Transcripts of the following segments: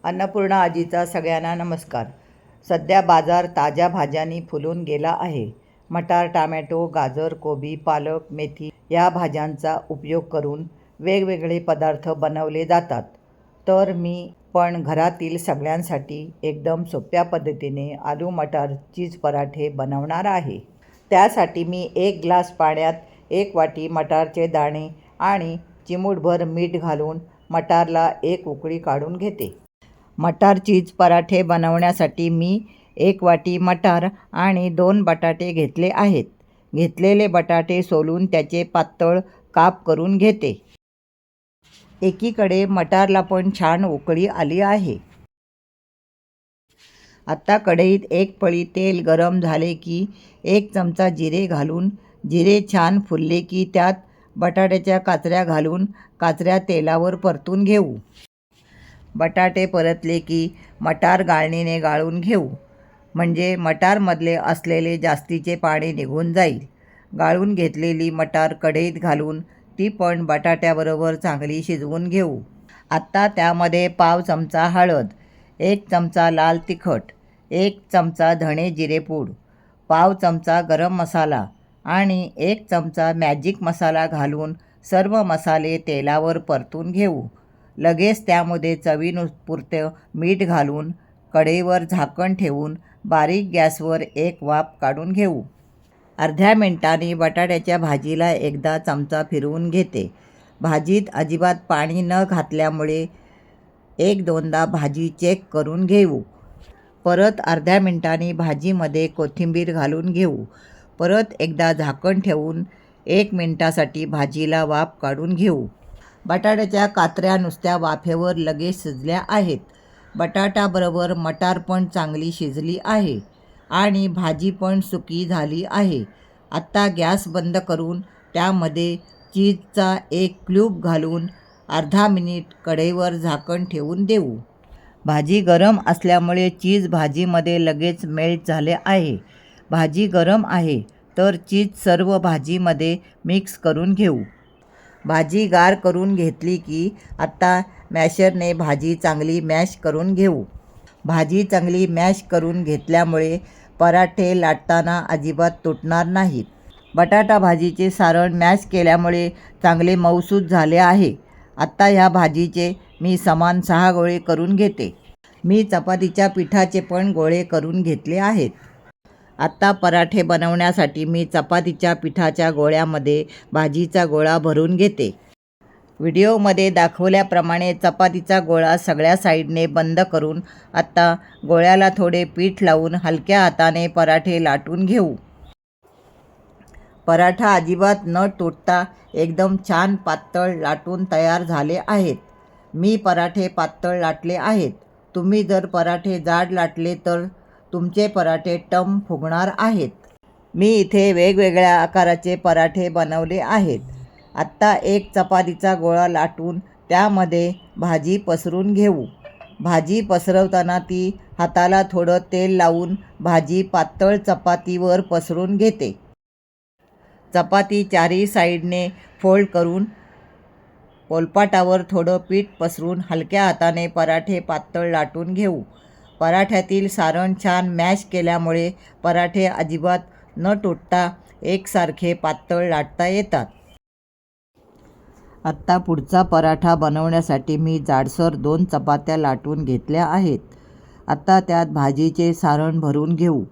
अन्नपूर्णा आजीचा सगळ्यांना नमस्कार. सध्या बाजार ताज्या भाज्यांनी फुलून गेला आहे. मटार, टोमॅटो, गाजर, कोबी, पालक, मेथी या भाज्यांचा उपयोग करून वेगवेगळे पदार्थ बनवले जातात. तर मी पण घरातील सगळ्यांसाठी एकदम सोप्या पद्धतीने आलू मटार चीज पराठे बनवणार आहे. त्यासाठी मी 1 ग्लास पाण्यात 1 वाटी मटारचे दाणे आणि चिमूटभर मीठ घालून मटारला 1 उकळी काढून घेते. मटार चीज पराठे बनवण्यासाठी मी 1 वाटी मटार आणि 2 बटाटे घेतले आहेत. घेतलेले बटाटे सोलून त्याचे पातळ काप करून घेते. एकीकडे मटारला पण छान उकळी आली आहे. आता कढईत 1 पळी तेल गरम झाले की 1 चमचा जिरे घालून जिरे छान फुलले की त्यात बटाट्याच्या काचऱ्या घालून काचऱ्या तेलावर परतून घेऊ. बटाटे परतले की मटार गाळणीने गाळून घेऊ, म्हणजे मटारमधले असलेले जास्तीचे पाणी निघून जाईल. गाळून घेतलेली मटार कढईत घालून ती पण बटाट्याबरोबर चांगली शिजवून घेऊ. आत्ता त्यामध्ये पाव चमचा हळद, 1 चमचा लाल तिखट, 1 चमचा धणे जिरेपूड, पाव चमचा गरम मसाला आणि 1 चमचा मॅजिक मसाला घालून सर्व मसाले तेलावर परतून घेऊ. लगेच त्यामध्ये चवीपुरतं मीठ घालून कढईवर झाकण ठेवून बारीक गॅसवर 1 वाफ काढून घेऊ. अर्ध्या मिनिटांनी बटाट्याच्या भाजीला एकदा चमचा फिरवून घेते. भाजीत अजिबात पाणी न घातल्यामुळे 1-2दा भाजी चेक करून घेऊ. परत अर्ध्या मिनिटांनी भाजीमध्ये कोथिंबीर घालून घेऊ. परत एकदा झाकण ठेवून 1 मिनिटासाठी भाजीला वाफ काढून घेऊ. बटाट्याच्या काचऱ्या नुसत्या वाफेवर लगेच शिजल्या आहेत. बटाट्याबरोबर मटार पण चांगली शिजली आहे आणि भाजी पण सुकी झाली आहे. आत्ता गॅस बंद करून त्यामध्ये चीजचा 1 क्यूब घालून अर्धा मिनिट कढईवर झाकण ठेवून देऊ. भाजी गरम असल्यामुळे चीज भाजीमध्ये लगेच मेल्ट झाले आहे. भाजी गरम आहे तर चीज सर्व भाजीमध्ये मिक्स करून घेऊ. भाजी गार करून घेतली की आत्ता मॅशरने भाजी चांगली मॅश करून घेऊ. भाजी चांगली मॅश करून घेतल्यामुळे पराठे लाटताना अजिबात तुटणार नाहीत. बटाटा भाजीचे सारण मॅश केल्यामुळे चांगले मऊसूत झाले आहे. आत्ता ह्या भाजीचे मी समान 6 गोळे करून घेते. मी चपातीच्या पिठाचे पण गोळे करून घेतले आहेत. आत्ता पराठे बनवण्यासाठी मी चपातीच्या पिठाच्या गोळ्यामध्ये भाजीचा गोळा भरून घेते. व्हिडिओमध्ये दाखवल्याप्रमाणे चपातीचा गोळा सगळ्या साईडने बंद करून आत्ता गोळ्याला थोडे पीठ लावून हलक्या हाताने पराठे लाटून घेऊ. पराठा अजिबात न तुटता एकदम छान पातळ लाटून तयार झाले आहेत. मी पराठे पातळ लाटले आहेत. तुम्ही जर पराठे जाड लाटले तर तुमचे पराठे टम फुगणार आहेत. मी इथे वेगवेगळ्या आकाराचे पराठे बनवले आहेत. आत्ता 1 चपातीचा गोळा लाटून त्यामध्ये भाजी पसरून घेऊ. भाजी पसरवताना ती हाताला थोडं तेल लावून भाजी पातळ चपातीवर पसरून घेते. चपाती चारही साईडने फोल्ड करून पोलपाटावर थोडं पीठ पसरून हलक्या हाताने पराठे पातळ लाटून घेऊ. पराठ्यातील सारण छान मॅश केल्यामुळे पराठे अजिबात न तुटता एकसारखे पातळ लाटता येतात. आत्ता पुढचा पराठा बनवण्यासाठी मी जाडसर 2 चपात्या लाटून घेतल्या आहेत. आत्ता त्यात भाजीचे सारण भरून घेऊ.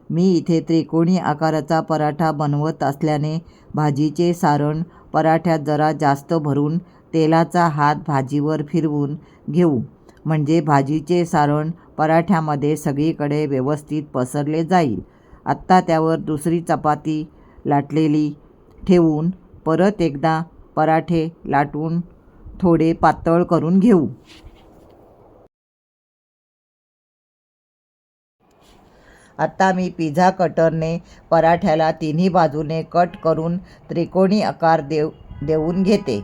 मी इथे त्रिकोणी आकाराचा पराठा बनवत असल्याने भाजीचे सारण पराठ्यात जरा जास्त भरून तेलाचा हात भाजीवर फिरवून घेऊ, म्हणजे भाजीचे सारण पराठ्यामध्ये सगळीकडे व्यवस्थित पसरले जाईल. आत्ता त्यावर दुसरी चपाती लाटलेली ठेवून परत एकदा पराठे लाटून थोडे पातळ करून घेऊ. आत्ता मी पिझ्झा कटरने पराठ्याला तिन्ही बाजूने कट करून त्रिकोणी आकार देऊन घेते.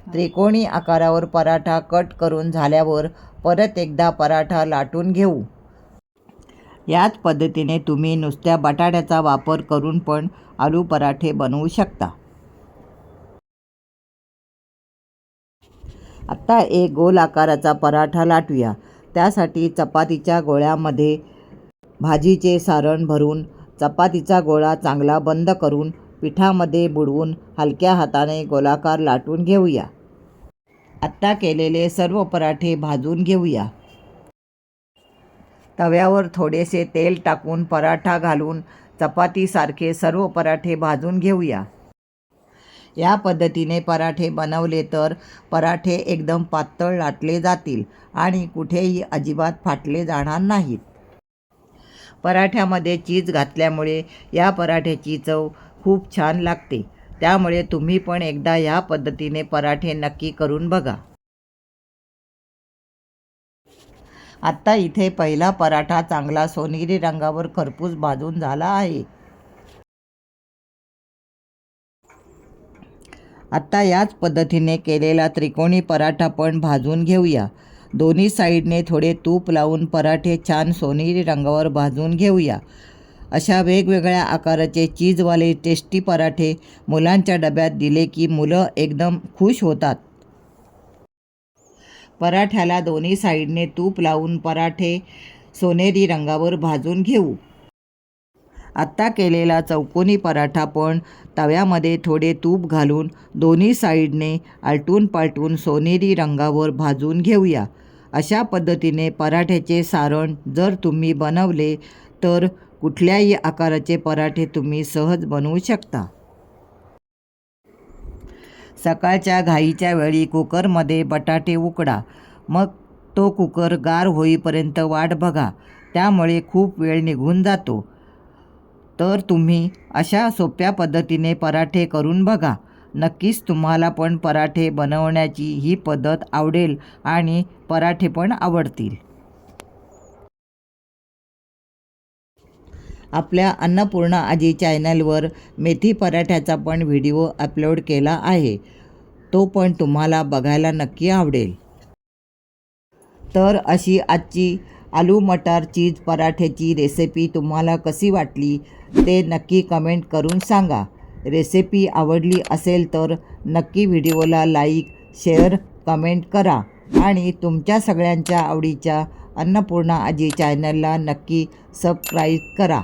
त्रिकोणी आकारावर पराठा कट करून झाल्यावर परत एकदा पराठा लाटून घेऊ. याच पद्धतीने तुम्ही नुसत्या बटाट्याचा वापर करून पण आलू पराठे बनवू शकता. आता एक गोल आकाराचा पराठा लाटूया. त्यासाठी चपातीच्या गोळ्यामध्ये भाजीचे सारण भरून चपातीचा गोळा चांगला बंद करून पिठामध्ये बुडवून हलक्या हाताने गोलाकार लाटून घेऊया. आत्ता केलेले सर्व पराठे भाजून घेऊया. तव्यावर थोडेसे तेल टाकून पराठा घालून चपातीसारखे सर्व पराठे भाजून घेऊया. या पद्धतीने पराठे बनवले तर पराठे एकदम पातळ लाटले जातील आणि कुठेही अजिबात फाटले जाणार नाहीत. पराठ्यामध्ये चीज घातल्यामुळे या पराठ्याची चव खूप छान लागते. त्यामुळे तुम्ही पण एकदा या पद्धतीने पराठे नक्की करून बघा. आत्ता इथे पहिला पराठा चांगला सोनेरी रंगावर खरपूस भाजून झाला आहे. आत्ता याच पद्धतीने केलेला त्रिकोणी पराठा पण भाजून घेऊया. दोन्ही साईडने थोडे तूप लावून पराठे छान सोनेरी रंगावर भाजून घेऊया. अशा वेगवेगळ्या आकाराचे चीजवाले टेस्टी पराठे मुलांच्या डब्यात दिले की मुलं एकदम खुश होतात. पराठ्याला दोन्ही साईडने तूप लावून पराठे सोनेरी रंगावर भाजून घेऊ. आत्ता केलेला चौकोनी पराठा पण तव्यामध्ये थोडे तूप घालून दोन्ही साईडने आलटून पालटून सोनेरी रंगावर भाजून घेऊया. अशा पद्धतीने पराठ्याचे सारण जर तुम्ही बनवले तर कुठल्याही आकाराचे पराठे तुम्ही सहज बनवू शकता. सकाळच्या घाईच्या वेळी कुकरमध्ये बटाटे उकडा. मग तो कुकर गार होईपर्यंत वाट बघा. त्यामुळे खूप वेळ निघून जातो. तर तुम्ही अशा सोप्या पद्धतीने पराठे करून बघा. नक्कीच तुम्हाला पण पराठे बनवण्याची ही पद्धत आवडेल आणि पराठे पण आवडतील. आपल्या अन्नपूर्णा आजी चॅनलवर मेथी पराठ्याचा पण व्हिडिओ अपलोड केला आहे. तो पण तुम्हाला बघायला नक्की आवडेल. तर अशी आजची आलू मटार चीज पराठ्याची रेसिपी तुम्हाला कशी वाटली ते नक्की कमेंट करून सांगा. रेसिपी आवडली असेल तर नक्की व्हिडिओला लाईक, शेअर, कमेंट करा आणि तुमच्या सगळ्यांच्या आवडीच्या अन्नपूर्णा आजी चॅनलला नक्की सबस्क्राईब करा.